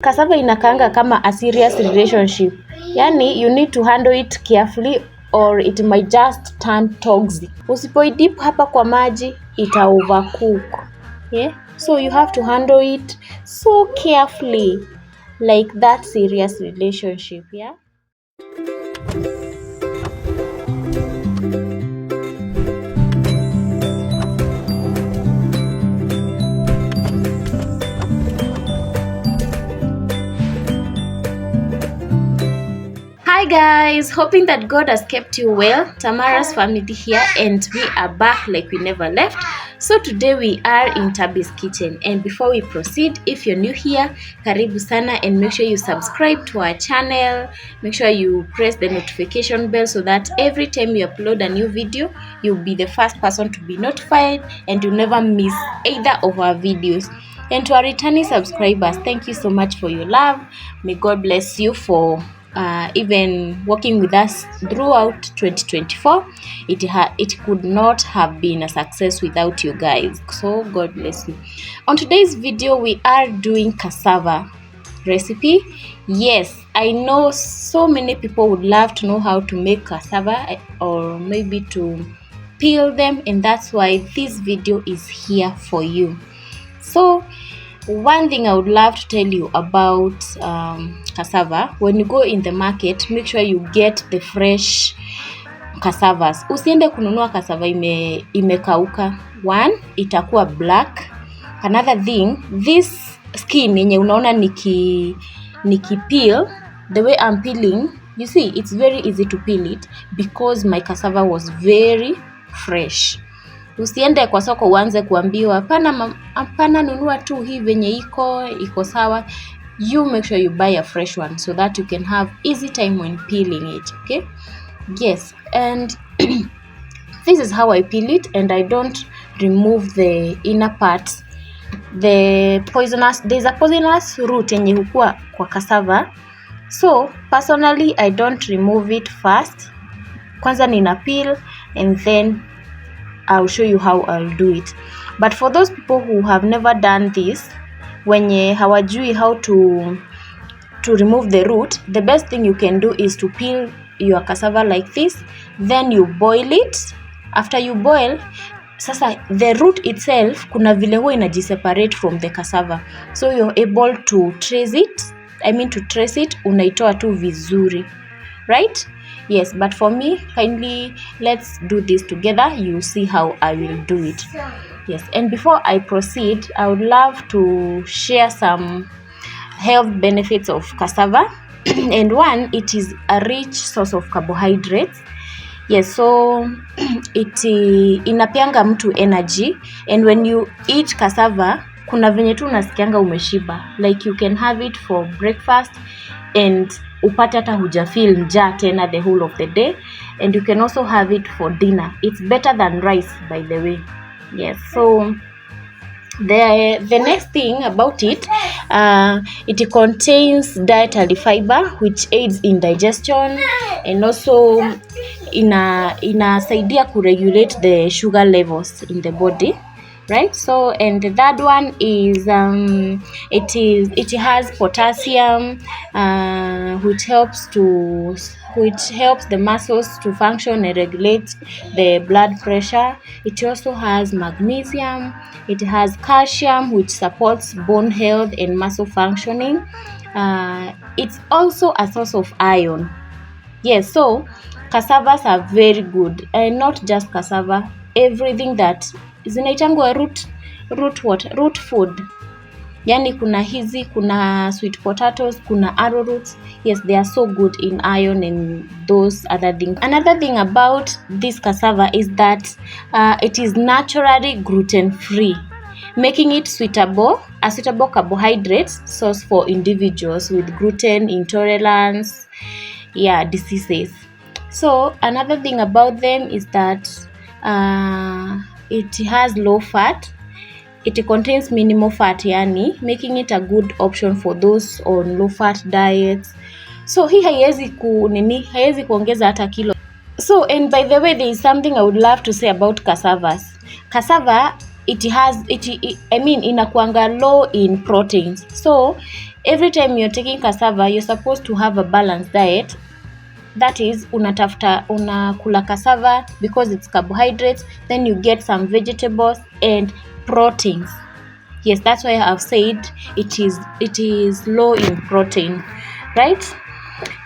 Cassava inakanga kama a serious relationship. Yani you need to handle it carefully or it might just turn toxic. Usipoidip hapa kwa maji, ita overcook. Yeah? So you have to handle it so carefully, like that serious relationship, yeah? Hi guys, hoping that God has kept you well. Tamara's family here and we are back like we never left. So today we are in Tabby's kitchen, and before we proceed, if you're new here, karibu sana, and make sure you subscribe to our channel. Make sure you press the notification bell so that every time we upload a new video, you'll be the first person to be notified and you'll never miss either of our videos. And to our returning subscribers, thank you so much for your love. May God bless you for even working with us throughout 2024. It could not have been a success without you guys, so God bless you. On today's video we are doing cassava recipe. Yes, I know so many people would love to know how to make cassava or maybe to peel them, and that's why this video is here for you. So one thing I would love to tell you about cassava, when you go in the market, make sure you get the fresh cassavas. Usiende kununua cassava imekauka. One, itakuwa black. Another thing, this skin yenye unaona niki peel, the way I'm peeling, you see, it's very easy to peel it because my cassava was very fresh. Usiende kwa soko uanze kuambiwa hapana nunua tu hii venye iko sawa. You make sure you buy a fresh one so that you can have easy time when peeling it, okay? Yes, and this is how I peel it, and I don't remove the inner parts. There's a poisonous root yenye hukua kwa cassava. So personally I don't remove it first. Kwanza nina peel and then I'll show you how I'll do it. But for those people who have never done this, wenye hawajui how to remove the root, the best thing you can do is to peel your cassava like this, then you boil it. After you boil, sasa the root itself kuna vile huwa inajiseparate from the cassava, so you're able to trace it. Unaitoa tu vizuri, right? Yes, but for me, kindly let's do this together. You'll see how I will do it. Yes, and before I proceed, I would love to share some health benefits of cassava. And one, it is a rich source of carbohydrates. Yes, so it inapeanga mtu energy, and when you eat cassava, kuna venye tu unasikianga umeshiba. Like you can have it for breakfast and upate hata hujafeel njaa tena the whole of the day, and you can also have it for dinner. It's better than rice, by the way. Yes, so the next thing about it, it contains dietary fiber which aids in digestion, and also inasaidia kuregulate the sugar levels in the body, right? So, and the third one is it has potassium, which helps the muscles to function and regulate the blood pressure. It also has magnesium. It has calcium, which supports bone health and muscle functioning. It's also a source of iron. Yes, so cassavas are very good, and not just cassava, everything that zinaitangwa root food. Yani kuna sweet potatoes, kuna arrowroots. Yes, they are so good in iron and those other things. Another thing about this cassava is that it is naturally gluten-free, making it a suitable carbohydrate source for individuals with gluten intolerance, diseases. So another thing about them is that it has low fat. It contains minimal fat, making it a good option for those on low fat diets. So hii haiwezi kuongeza hata kilo. So, and by the way, there is something I would love to say about cassavas. Cassava, inakuanga low in proteins. So every time you're taking cassava, you're supposed to have a balanced diet. That is, unakula cassava because it's carbohydrates, then you get some vegetables and proteins. Yes, that's why I've said it is low in protein, right?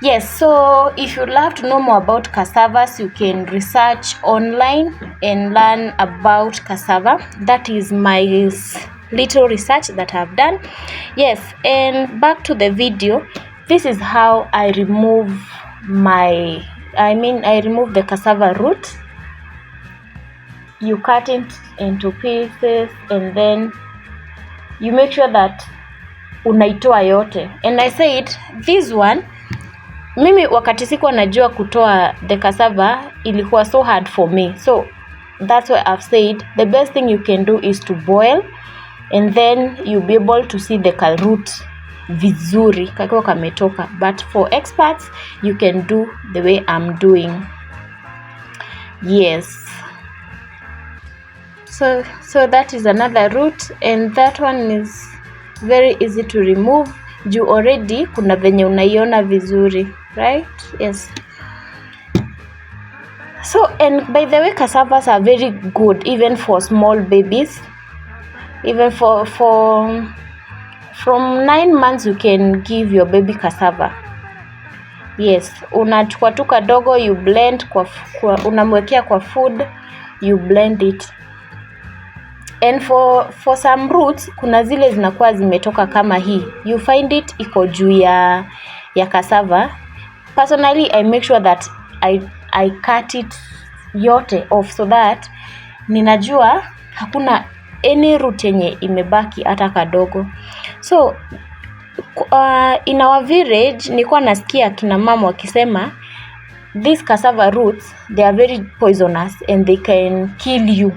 Yes, so if you'd love to know more about cassavas, you can research online and learn about cassava. That is my little research that I've done. Yes, and back to the video. This is how I remove the cassava root. You cut it into pieces and then you make sure that unaitoa yote. And I said this one, mimi wakati sikuwa najua kutoa the cassava ilikuwa so hard for me. So that's why I've said the best thing you can do is to boil, and then you'll be able to see the root vizuri kakiwa kametoka. But for experts, you can do the way I'm doing. Yes. So that is another root, and that one is very easy to remove. Juu already kuna venye unaiona vizuri, right? Yes. So, and by the way, cassavas are very good even for small babies. Even for from 9 months you can give your baby cassava. Yes, unachukua tu kadogo, you blend unamwekea kwa food, you blend it. And for some roots kuna zile zinakuwa zimetoka kama hii. You find it iko juu ya cassava. Personally, I make sure that I cut it yote off so that ninajua hakuna any root yenye imebaki hata kadogo. So in our village nilikuwa nasikia kina mama wakisema these cassava roots, they are very poisonous and they can kill you.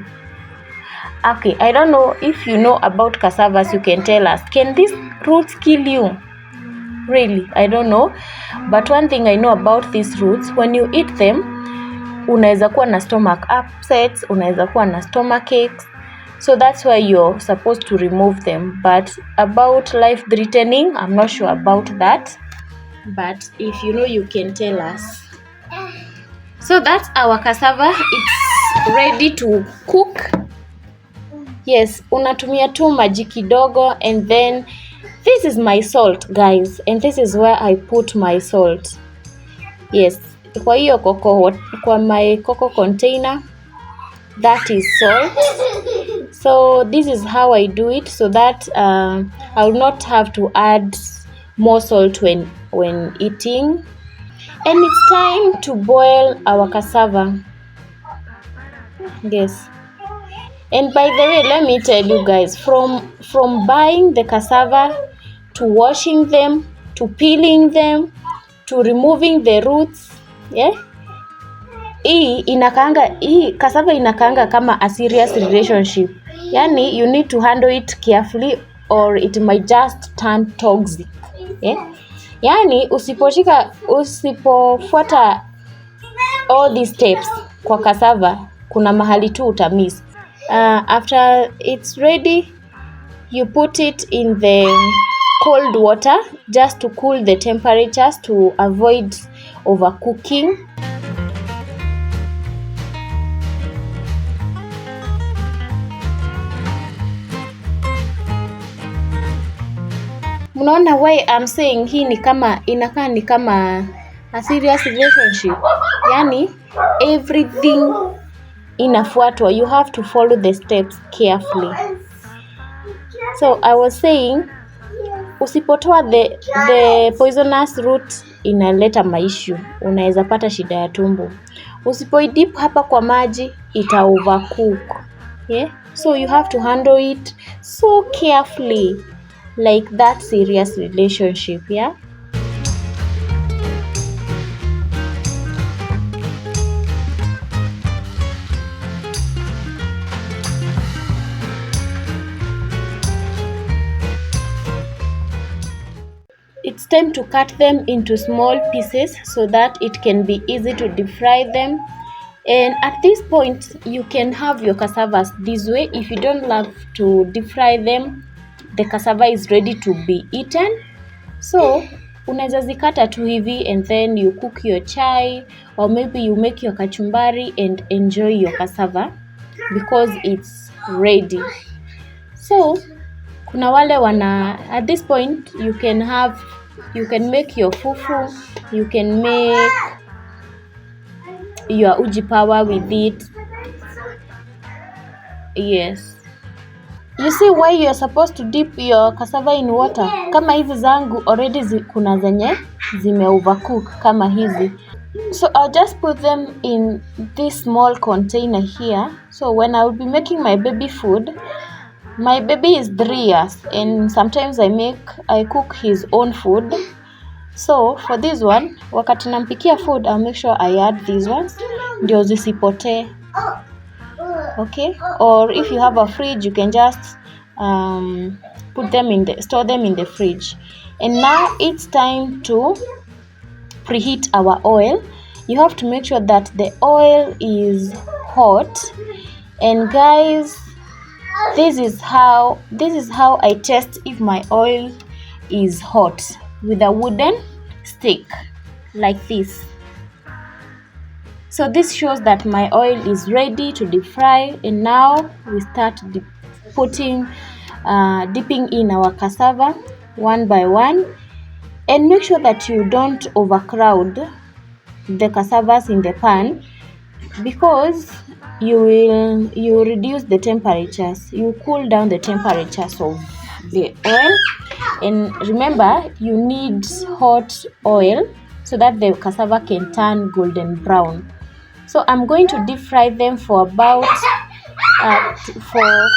Okay, I don't know if you know about cassavas, you can tell us. Can these roots kill you? Really, I don't know. But one thing I know about these roots, when you eat them, unaweza kuwa na stomach upsets, unaweza kuwa na stomach aches. So that's why you're supposed to remove them. But about life threatening, I'm not sure about that. But if you know, you can tell us. So that's our cassava. It's ready to cook. Yes, unatumia tu maji kidogo, and then this is my salt, guys, and this is where I put my salt. Yes, kwa hiyo kwa my cocoa container, that is salt. So this is how I do it so that I will not have to add more salt when eating. And it's time to boil our cassava. Yes. And by the way, let me tell you guys, from buying the cassava to washing them, to peeling them, to removing the roots, yeah? Hii cassava inakaanga kama a serious relationship. Yani you need to handle it carefully or it might just turn toxic. Yeah? Yani usipofuata all these steps kwa cassava, kuna mahali tu utamiss. After it's ready, you put it in the cold water just to cool the temperatures to avoid overcooking. Mnaona why I'm saying hii inakaa ni kama a serious relationship. Yani everything inafuatwa. You have to follow the steps carefully. So I was saying, usipotoa the poisonous root inaleta maishu. Unaweza pata shida ya tumbo. Usipoidip hapa kwa maji, ita overcook. Yeah? So you have to handle it so carefully, like that serious relationship, yeah? It's time to cut them into small pieces so that it can be easy to deep fry them. And at this point, you can have your cassavas this way. If you don't love to deep fry them, the cassava is ready to be eaten. So unaweza zikata tu hivi and then you cook your chai, or maybe you make your kachumbari and enjoy your cassava because it's ready. So kuna wale at this point you can make your fufu, you can make your uji power with it. Yes, you see why you are supposed to dip your cassava in water. Kama hizi zangu already kuna zenye zime overcook kama hizi, so I'll just put them in this small container here. So when I will be making my baby food, my baby is 3 years and sometimes I cook his own food. So for this one, wakati nampikia food, I'll make sure I add these ones ndio zisipotee. Okay, or if you have a fridge, you can just store them in the fridge. And now it's time to preheat our oil. You have to make sure that the oil is hot. And guys, this is how I test if my oil is hot, with a wooden stick like this. So this shows that my oil is ready to deep fry, and now we start dipping in our cassava one by one. And make sure that you don't overcrowd the cassavas in the pan, because you reduce the temperatures, you cool down the temperatures of the oil. And remember, you need hot oil so that the cassava can turn golden brown. So I'm going to deep fry them for about 4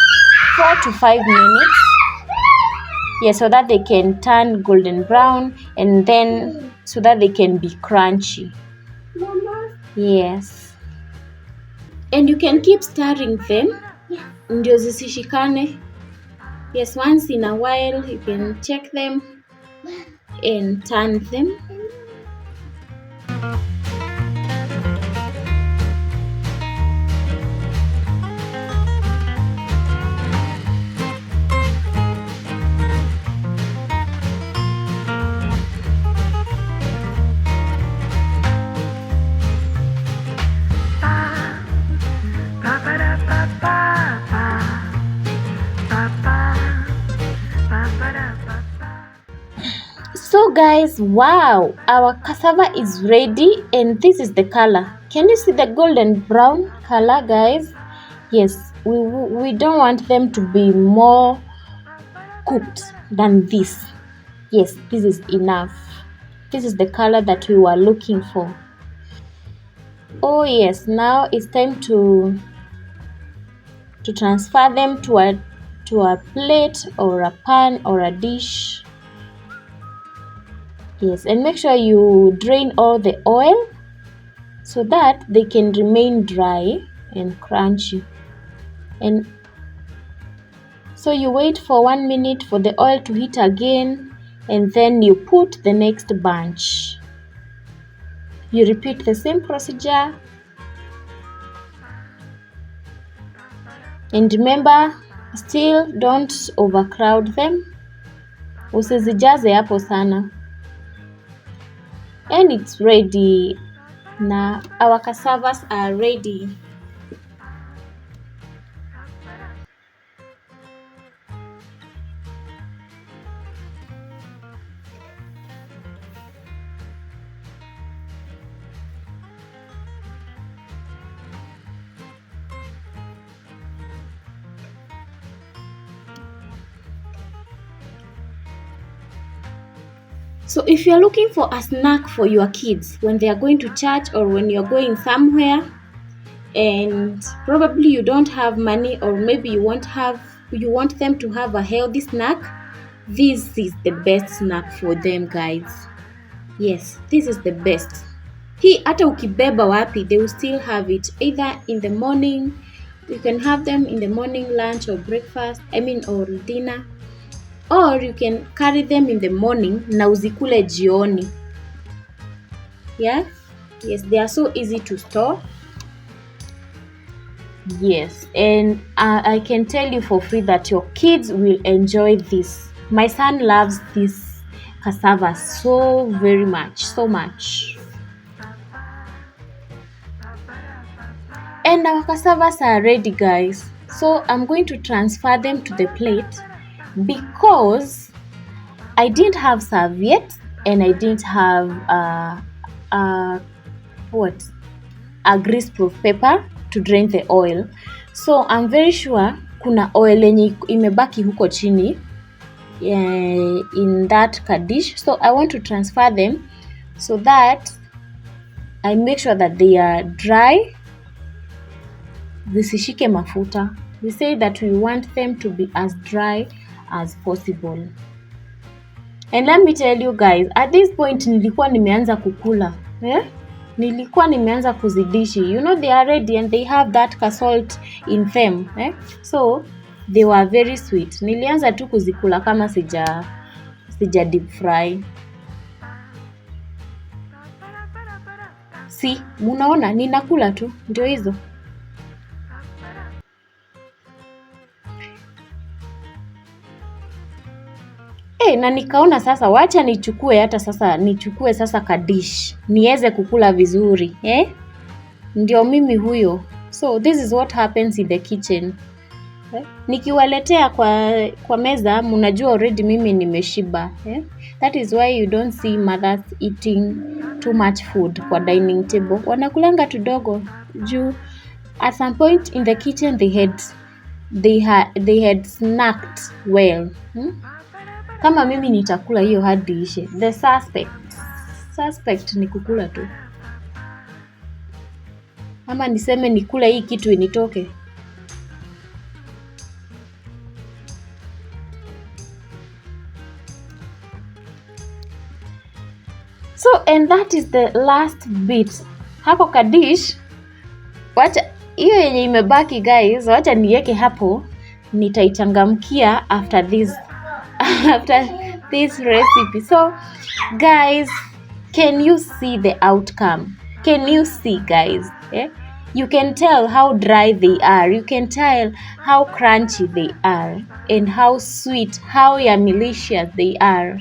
to 5 minutes. Yes, so that they can turn golden brown, and then so that they can be crunchy. Yes. And you can keep stirring them ndio zisishikane. Yes, once in a while you can check them and turn them. So guys, wow, our cassava is ready, and this is the color. Can you see the golden brown color, guys? Yes, we don't want them to be more cooked than this. Yes, this is enough. This is the color that we were looking for. Oh yes, now it's time to transfer them to a plate or a pan or a dish. Yes, and make sure you drain all the oil so that they can remain dry and crunchy. And so you wait for 1 minute for the oil to heat again, and then you put the next bunch. You repeat the same procedure. And remember, still don't overcrowd them. Usizijaze hapo sana. And it's ready. Now our cassavas are ready. So if you're looking for a snack for your kids when they are going to church or when you're going somewhere, and probably you don't have money, or maybe you want them to have a healthy snack, this is the best snack for them, guys. Yes, this is the best. Hii hata ukibeba wapi, they will still have it, either in the morning. You can have them in the morning lunch or breakfast, or dinner, or you can carry them in the morning na uzikule jioni. Yeah, yes, they are so easy to store. Yes, and I can tell you for free that your kids will enjoy this. My son loves this cassava so very much, so much. And our cassavas are ready, guys. So I'm going to transfer them to the plate because I didn't have serviette and I didn't have what, a grease-proof paper to drain the oil. So I'm very sure kuna oil yenye imebaki huko chini in that dish. So I want to transfer them so that I make sure that they are dry, zisishike mafuta. We say that we want them to be as dry as possible. And let me tell you guys, at this point nilikuwa nimeanza kukula. Nilikuwa nimeanza kuzidishi. You know they are ready and they have that salt in them. So they were very sweet. Nilianza tu kuzikula kama sija deep fry. Si, munaona ninakula tu, ndio hizo. Na nikaona sasa wacha nichukue sasa kadish niweze kukula vizuri, ndio mimi huyo. So this is what happens in the kitchen. Nikiwaletea kwa meza mnajua already mimi nimeshiba. That is why you don't see mothers eating too much food kwa dining table. Wanakulanga tudogo juu at some point in the kitchen they had snacked well. Kama mimi nitakula hiyo hadi ishe. The suspect ni kukula tu. Ama niseme nikule hii kitu initoke. So and that is the last bit. Hapo kadish. Wacha hiyo yenye imebaki guys, wacha niweke hapo. Nitaichangamkia after this recipe. So guys, can you see the outcome? Can you see guys? You can tell how dry they are. You can tell how crunchy they are and how sweet, how yummy-licious they are.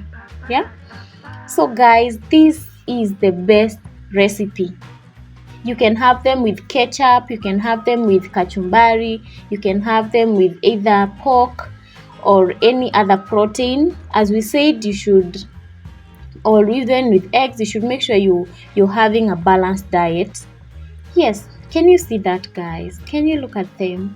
So guys, this is the best recipe. You can have them with ketchup, you can have them with kachumbari, you can have them with either pork or any other protein. As we said, you should, or even with eggs, you should make sure you're having a balanced diet. Yes, can you see that guys? Can you look at them?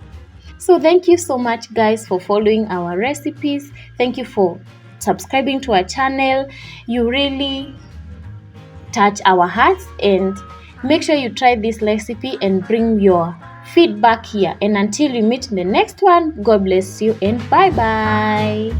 So thank you so much guys for following our recipes. Thank you for subscribing to our channel. You really touch our hearts, and make sure you try this recipe and bring your feedback here. And until we meet in the next one, God bless you and bye bye.